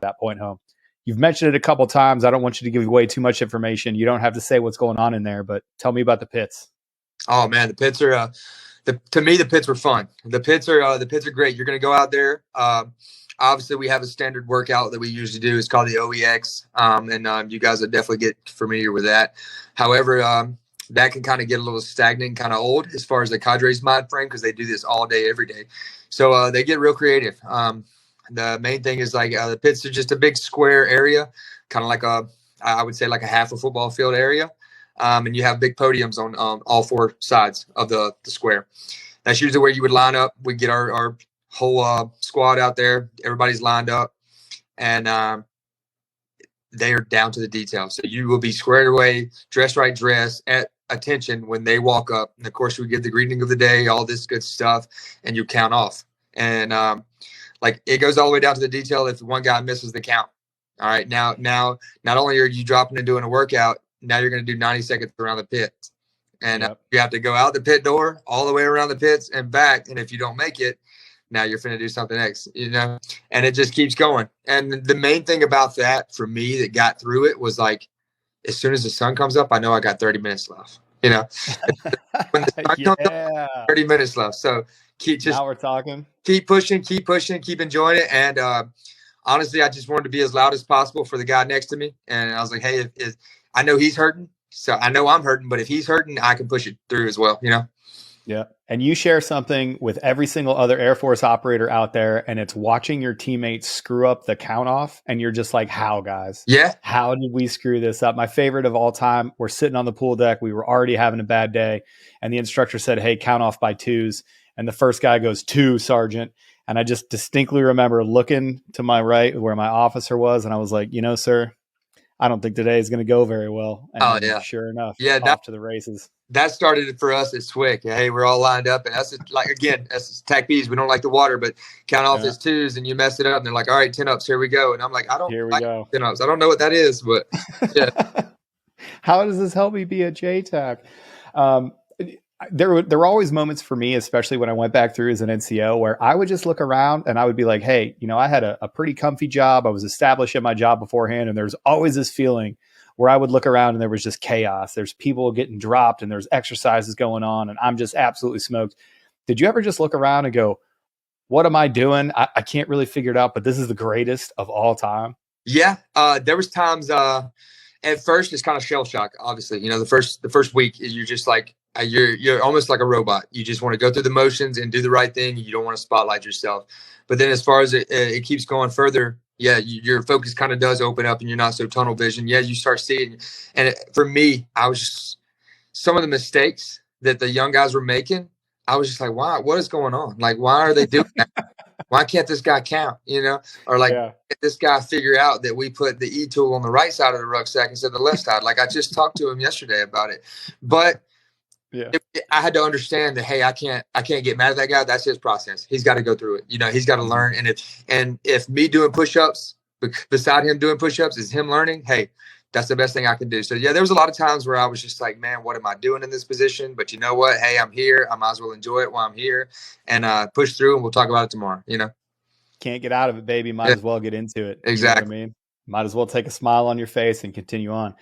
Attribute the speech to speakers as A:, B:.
A: that point home. You've mentioned it a couple times. I don't want you to give away too much information. You don't have to say what's going on in there, but tell me about the pits.
B: Oh man, the pits are to me the pits were fun. The pits are great. You're going to go out there. Obviously, we have a standard workout that we usually do. It's called the OEX, and you guys will definitely get familiar with that. However, that can kind of get a little stagnant, kind of old as far as the cadres mind frame because they do this all day, every day. So they get real creative. The main thing is like the pits are just a big square area, kind of like I would say like a half a football field area. And you have big podiums on all four sides of the square. That's usually where you would line up. We get our whole squad out there. Everybody's lined up, and they are down to the detail. So you will be squared away, dressed right, at attention when they walk up. And of course, we give the greeting of the day, all this good stuff, and you count off. And like it goes all the way down to the detail. If one guy misses the count, all right, now, not only are you dropping and doing a workout, now you're going to do 90 seconds around the pits. And you have to go out the pit door, all the way around the pits and back. And if you don't make it, now you're finna do something next, and it just keeps going. And the main thing about that for me that got through it was like, as soon as the sun comes up, I know I got 30 minutes left, when the sun comes up, 30 minutes left. So
A: now we're talking,
B: keep pushing, keep enjoying it. And honestly, I just wanted to be as loud as possible for the guy next to me. And I was like, hey, if I know he's hurting, so I know I'm hurting, but if he's hurting, I can push it through as well,
A: Yeah. And you share something with every single other Air Force operator out there, and it's watching your teammates screw up the count off. And you're just like, how, guys?
B: Yeah.
A: How did we screw this up? My favorite of all time, we're sitting on the pool deck. We were already having a bad day. And the instructor said, hey, count off by twos. And the first guy goes, 2, Sergeant. And I just distinctly remember looking to my right where my officer was. And I was like, sir, I don't think today is going to go very well. And sure enough, off to the races.
B: That started for us at SWIC. Hey, we're all lined up, and that's like, again, that's TACPs. We don't like the water, but count off as twos, and you mess it up, and they're like, all right, 10 ups, here we go. And I'm like, I don't like 10 ups. I don't know what that is, but yeah.
A: How does this help me be a JTAC? There were always moments for me, especially when I went back through as an NCO, where I would just look around and I would be like, hey, I had a pretty comfy job. I was established in my job beforehand. And there's always this feeling where I would look around and there was just chaos. There's people getting dropped and there's exercises going on and I'm just absolutely smoked. Did you ever just look around and go, what am I doing? I can't really figure it out, but this is the greatest of all time.
B: Yeah. There was times at first it's kind of shell shock, obviously. The first week you're just like, you're almost like a robot. You just want to go through the motions and do the right thing. You don't want to spotlight yourself. But then as far as it keeps going further, your focus kind of does open up and you're not so tunnel vision. Yeah, you start seeing. And for me, I was just, some of the mistakes that the young guys were making, I was just like, wow, what is going on? Like, why are they doing that? Why can't this guy count, or like this guy figure out that we put the E tool on the right side of the rucksack instead of the left side? Like I just talked to him yesterday about it, but I had to understand that, hey, I can't get mad at that guy. That's his process. He's got to go through it. He's got to learn. And if me doing push-ups beside him doing push-ups is him learning, hey, that's the best thing I can do. So there was a lot of times where I was just like, man, what am I doing in this position? But you know what? Hey, I'm here. I might as well enjoy it while I'm here and push through, and we'll talk about it tomorrow.
A: Can't get out of it, baby. Might as well get into it.
B: Exactly.
A: You know what I mean? Might as well take a smile on your face and continue on.